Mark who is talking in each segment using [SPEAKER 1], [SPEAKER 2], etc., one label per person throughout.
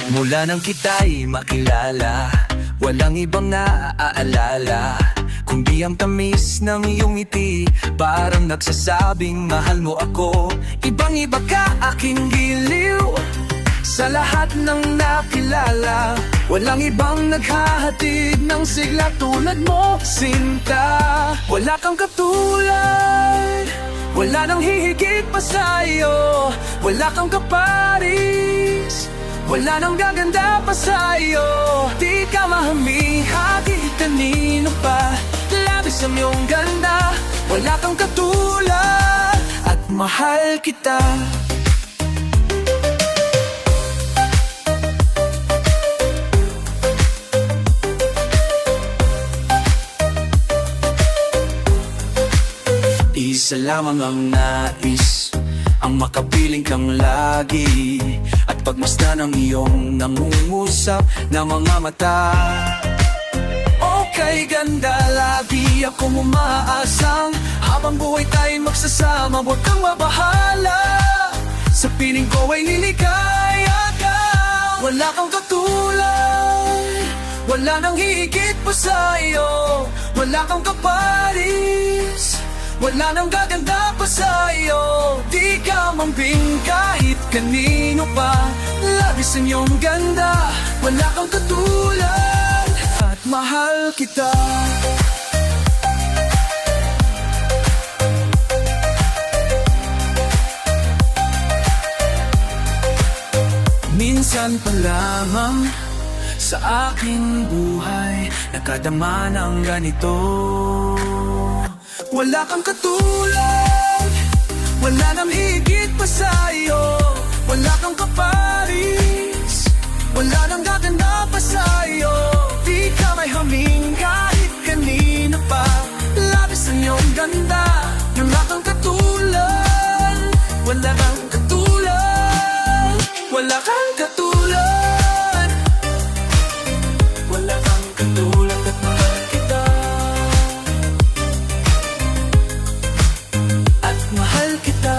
[SPEAKER 1] Mula nang kita'y makilala, walang ibang naaalala kundi ang tamis ng iyong ngiti. Parang nagsasabing mahal mo ako. Ibang iba ka aking giliw. Sa lahat ng nakilala, walang ibang naghahatid ng sigla tulad mo, Sinta. Wala kang katulad, wala nang hihigit pa sa'yo. Wala kang kaparis, wala nang gaganda pa sa'yo. Di ka mahaming kahit kanino pa. Labis ang iyong ganda, wala kang katulad, at mahal kita. Isa lamang ang nais, ang makapiling kang lagi, at pagmasdan ng iyong nangungusap na mga mata. Okay ganda, lagi akong umaasang habang buhay tayo magsasama, huwag kang mabahala. Sa piling ko ay niligaya ka. Wala kang katulad, wala nang higit pa sa'yo. Wala kang kaparis, wala nang gaganda pa sa'yo. Di ka mambing kahit kanino pa. Labis ang iyong ganda, wala kang katulad, at mahal kita. Minsan pa lamang sa aking buhay nakadama ng ganito. Wala kang katulad, wala nang higit pa sa'yo. Wala kang kaparis, wala nang gaganda pa sa'yo. Di ka may haming kahit kanina pa. Labis ang iyong ganda, wala kang katulad. Wala kang katulad, wala kang katulad. Wala kang katulad, at mahal kita. At mahal kita.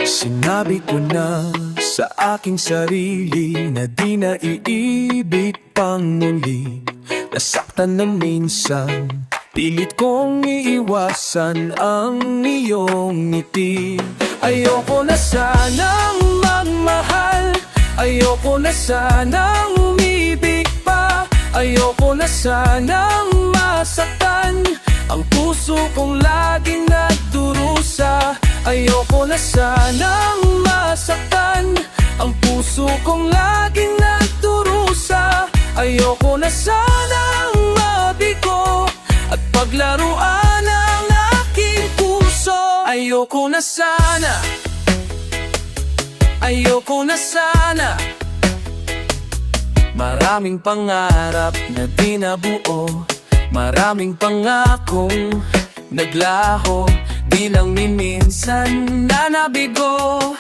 [SPEAKER 1] Sinabi ko na sa aking sarili na di na iibig pang muli. Nasaktan na minsan, pilit kong iiwasan ang iyong ngiti. Ayoko na sanang magmahal, ayoko na sanang umibig pa. Ayoko na sanang masaktan ang puso kong laging nagdurusa. Ayoko na sanang masaktan ang puso kong laging nagdurusa. Ayoko na sanang mabigo at paglaruan ang aking puso. Ayoko na sana, ayoko na sana. Maraming pangarap na di nabuo, maraming pangakong naglaho. Di lang minsan na nabigo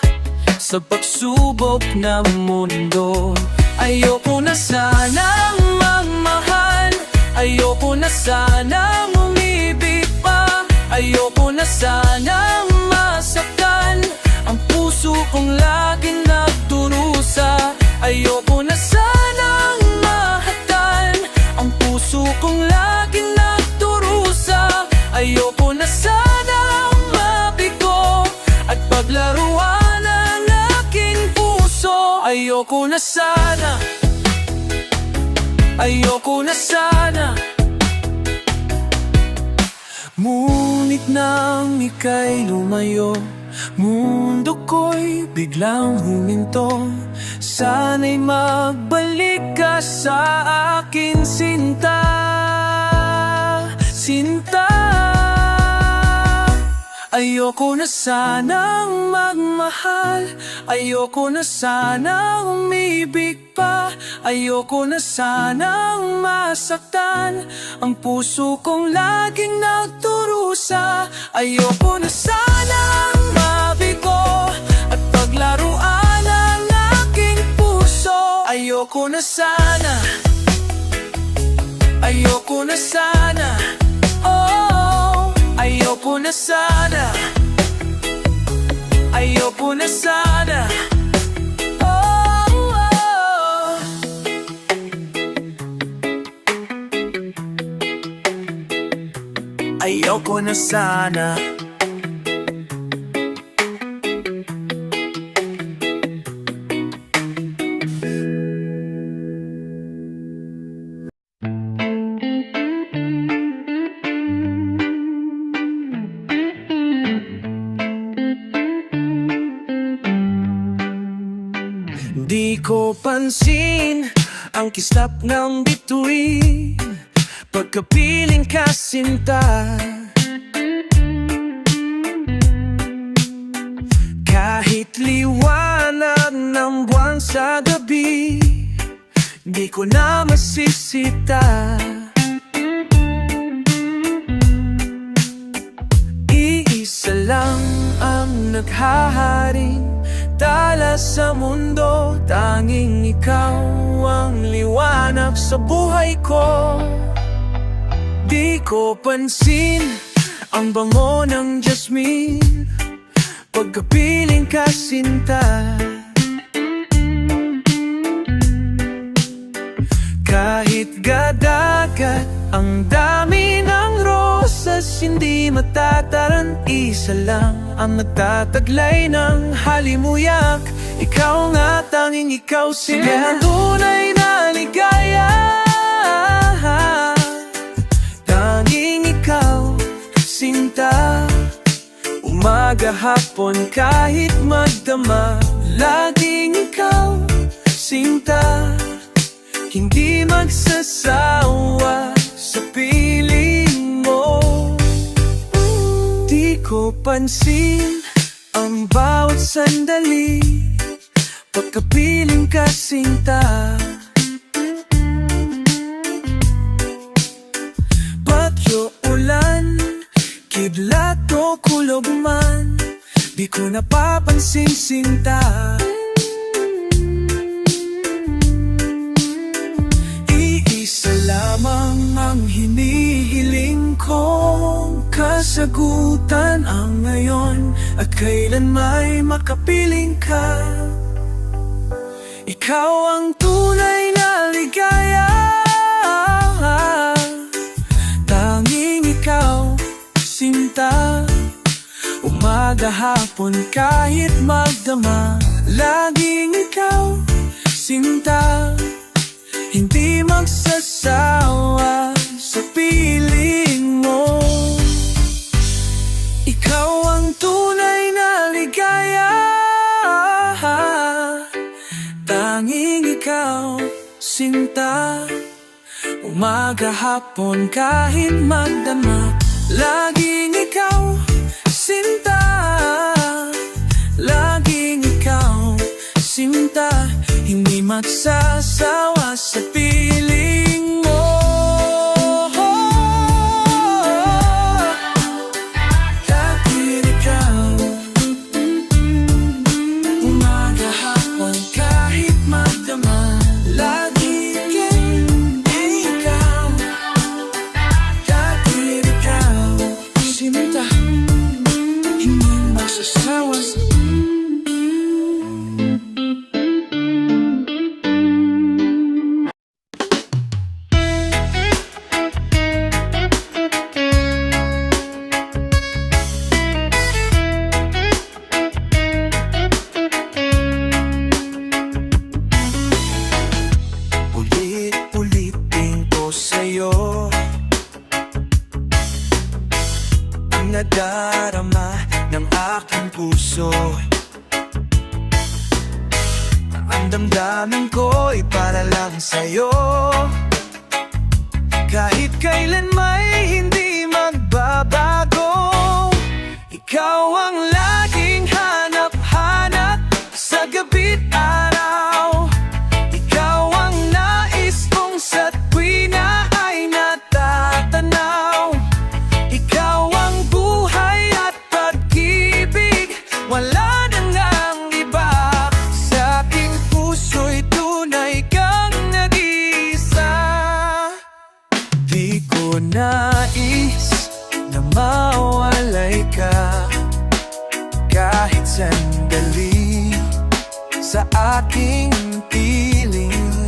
[SPEAKER 1] sa pagsubok ng mundo. Ayoko na sanang magmahal, ayoko na sanang umibig pa. Ayoko na sanang masaktan ang puso kong laging nagdurusa. Ayoko na sanang mahatan ang puso kong laging nagdurusa. Ayoko na sanang mabigo at paglaruan ang aking puso. Ayoko na sana, ayoko na sana. Ngunit nang ika'y lumayo, mundo ko'y biglang huminto. Sana'y magbalik ka sa akin, Sinta. Sinta, Ayoko na sanang magmahal, ayoko na sanang umibig pa, ayoko na sanang masaktan ang puso kong laging nagturusa. Ayoko na sanang mabigo at paglaruan ang aking puso. Ayoko na sana, ayoko na sana, oh, ayoko na sana, ayoko na sana, oh, oh. Ayoko na sana. Di ko pansin ang kislap ng bituin, pagkapiling ka sinta. Kahit liwanag ng buwan sa gabi, di ko na masisita. Iisa lang ang naghaharing tala sa mundo, tanging ikaw ang liwanag sa buhay ko. Di ko pansin ang bango ng jasmine, pagkapiling ka sinta. Kahit gadagat ang dami ng rosas, hindi matataran. Isa lang ang nagtataglay ng halimuyak, ikaw nga, tanging ikaw sila. Kaya tunay na ligaya, tanging ikaw sinta. Umaga, hapon, kahit magdama, laging ikaw sinta. Hindi magsasawa sa piling mo. Di ko pansin ang bawat sandali, pagkapiling ka sinta. Bagyo, ulan, kidlat o kulog man, di ko napapansin sinta. Lamang ang hinihiling kong kasagutan ang ngayon at kailan may makapiling ka. Ikaw ang tunay na ligaya, tanging ikaw sinta. Umaga, hapon, kahit magdama, laging ikaw sinta. Hindi magsasawa sa piling mo. Ikaw ang tunay na ligaya, tanging ikaw sinta. Umaga, hapon, kahit magdama, laging ikaw sinta. Laging ikaw sinta. Hindi magsasawa sa piling mo. Laging ikaw, umaga, hapon, kahit magdama, laging ikaw. Laging ikaw sinta. Hindi magsasawa sa nadarama ng aking puso. Ang damdamin ko'y para lang sa'yo. Kahit kailan may hindi magbabago, Ikaw ang laging hanap-hanap sa gabi't araw. Ikaw ang nais kong sa tuwina ay natatanaw. Ikaw ang buhay at pag-ibig, wala nang ang iba. Sa aking puso'y tunay kang nag-iisa. Di ko nais na mawalay ka kahit sandali sa aking piling.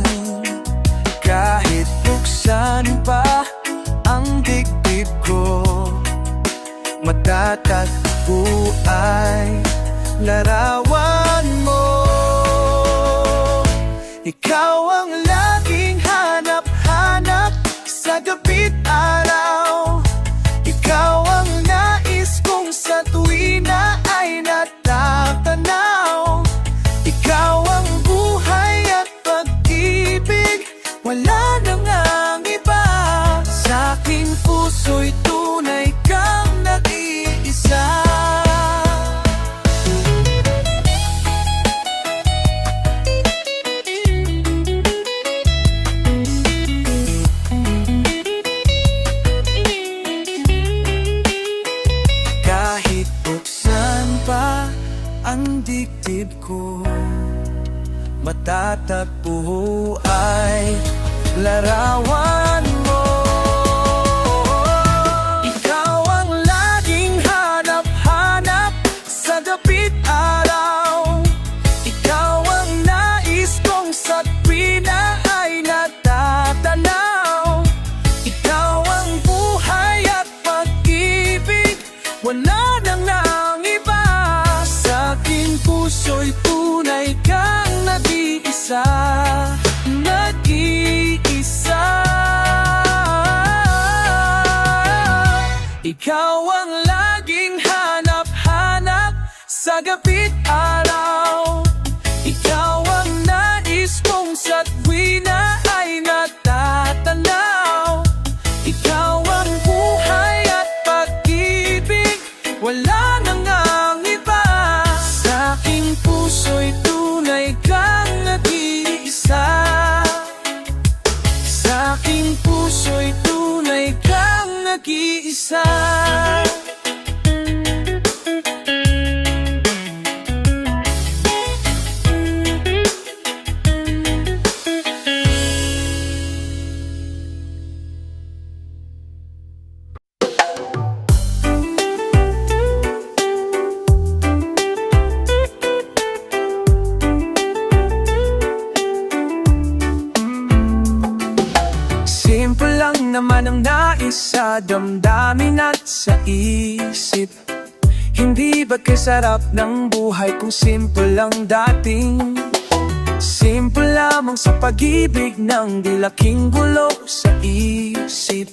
[SPEAKER 1] Kahit buksan pa ang dibdib ko, matatagpo ay larawan mo. Ikaw ang laging hanap-hanap sa gabi't araw. Ikaw ang nais kong sa tuwina ay natatanaw. Ikaw ang buhay at pag-ibig, wala nang ang iba. Sa aking puso'y tunay kang nag-iisa. Kahit buksan pa ang dibdib ko, matatagpo ay larawan mo. Ikaw ang laging hanap-hanap sa gabi't araw. Ikaw ang nais kong sa tuwina ay natatanaw. Ikaw ang buhay at pag-ibig, wala nang ang iba. Sa aking puso'y tunay kang nag-iisa. Nag-iisa. Ikaw ang laging hanap-hanap sa gabi't araw. Ikaw ang nais kong sa tuwina ay natatanaw. Ikaw ang buhay at pag-ibig, wala nang ang iba. Sa aking puso'y tunay kang nag-iisa. Sa aking puso'y tunay kang nag-iisa. Simple lang naman ang nais sa damdamin at sa isip. Hindi ba't kasarap ng buhay kung simple lang dating? Simple lamang sa pag-ibig nang di laking gulo sa isip.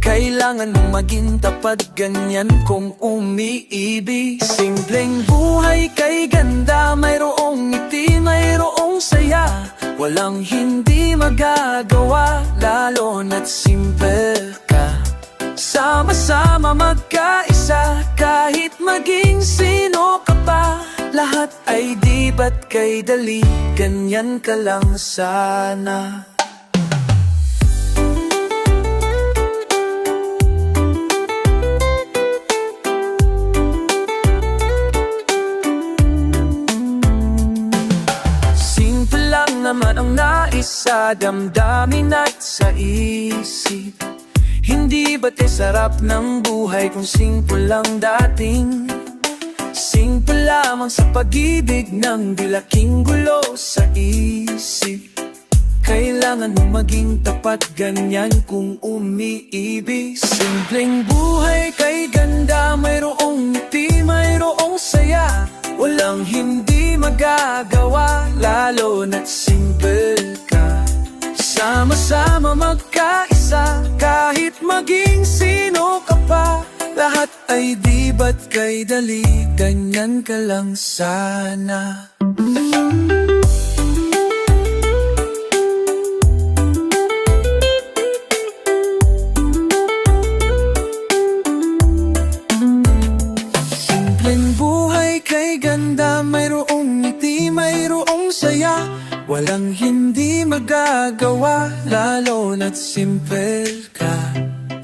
[SPEAKER 1] Kailangan mong maging tapat, ganyan kung umiibig. Simpleng buhay kay ganda, mayroong ngiti, mayroong saya. Walang hindi magagawa, lalo na't simple ka. Sama-sama magkaisa, kahit maging sino ka pa. Lahat ay di ba't kay dali, ganyan ka lang sana. Naman ang nais sa damdamin at sa isip. Hindi ba't sarap ng buhay kung simple lang dating? Simple lamang sa pag-ibig nang di laking gulo sa isip. Kailangan mong maging tapat, ganyan kung umiibig. Simpleng buhay kay ganda, mayroong ngiti, mayroong saya. Walang hindi magagawa, lalo na't simple ka. Sama-sama magkaisa, kahit maging sino ka pa. Lahat ay di ba't kay dali, ganyan ka lang sana. kay ganda, mayroong ngiti, mayroong saya. Walang hindi magagawa, lalo na't simple ka.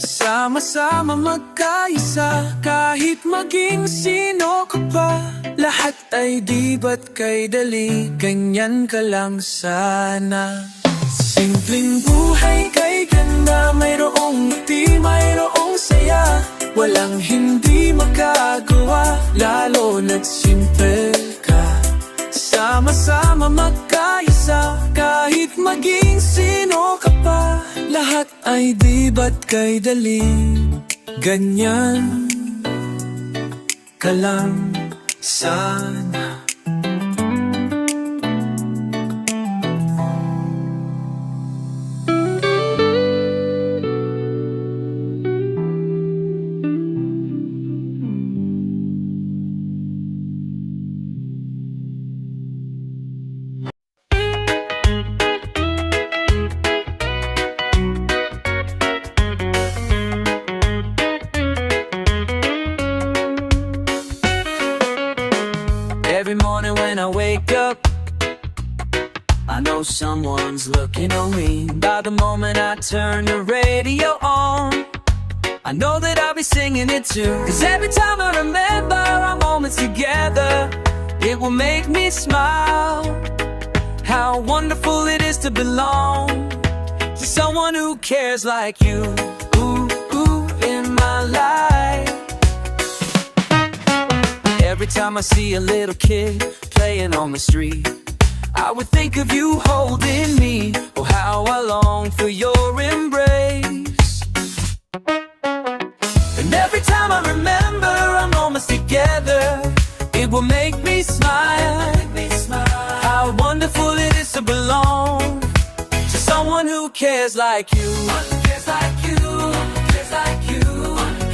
[SPEAKER 1] Sama-sama magkaisa, kahit maging sino ka pa. Lahat ay di ba't kay dali, ganyan ka lang sana. Simpleng buhay kay ganda, mayroong ngiti, mayroong saya. Walang hindi magagawa, lalo na't simple ka. Sama-sama magkaisa, kahit maging sino ka pa. Lahat ay di ba't kay dali, ganyan ka lang sana. Every morning when I wake up, I know someone's looking on me. By the moment I turn the radio on, I know that I'll be singing it too. Cause every time I remember our moments together, it will make me smile. How wonderful it is to belong to someone who cares like you. Ooh, ooh, in my life. Every time I see a little kid playing on the street, I would think of you holding me. Oh, how I long for your embrace. And every time I remember our moments together, it will make me smile. How wonderful it is to belong to someone who cares like you. Cares like you, cares like you,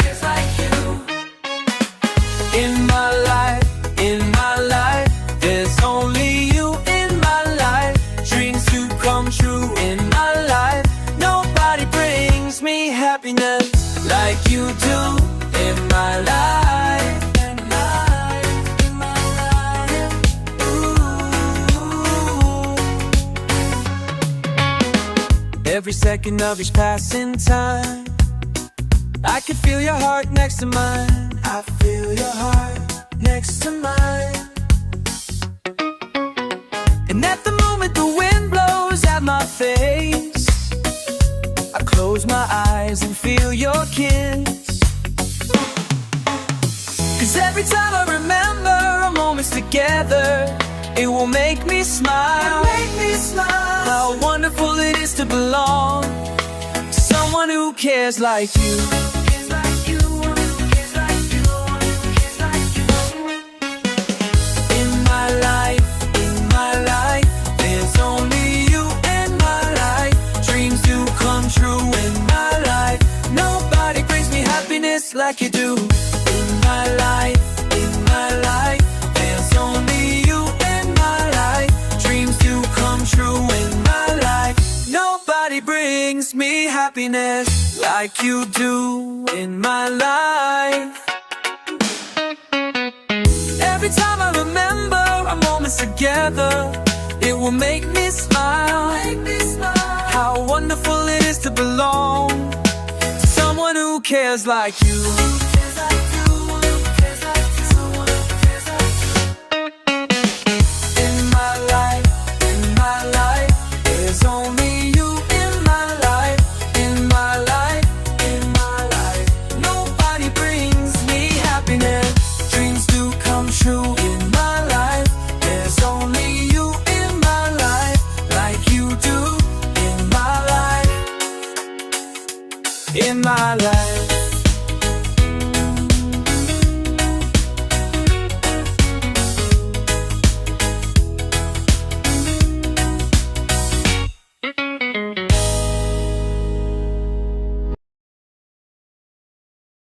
[SPEAKER 1] cares like you. In my life, there's only you in my life. Dreams to come true in my life. Nobody brings me happiness like you do in my life. In my life. Ooh. Every second of each passing time, I can feel your heart next to mine. I feel your heart next to mine. And at the moment the wind blows at my face, I close my eyes and feel your kiss. Cause every time I remember our moments together, it will make me smile. How wonderful it is to belong to someone who cares like you. Like you do in my life, there's only you in my life. Dreams do come true in my life. Nobody brings me happiness like you do in my life. Every time I remember our moments together, it will make me smile. How wonderful it is to belong to someone who cares like you. In my life, there's only you in my life. In my life, nobody brings me happiness. Dreams do come true in my life. There's only you in my life, like you do in my life. In my life.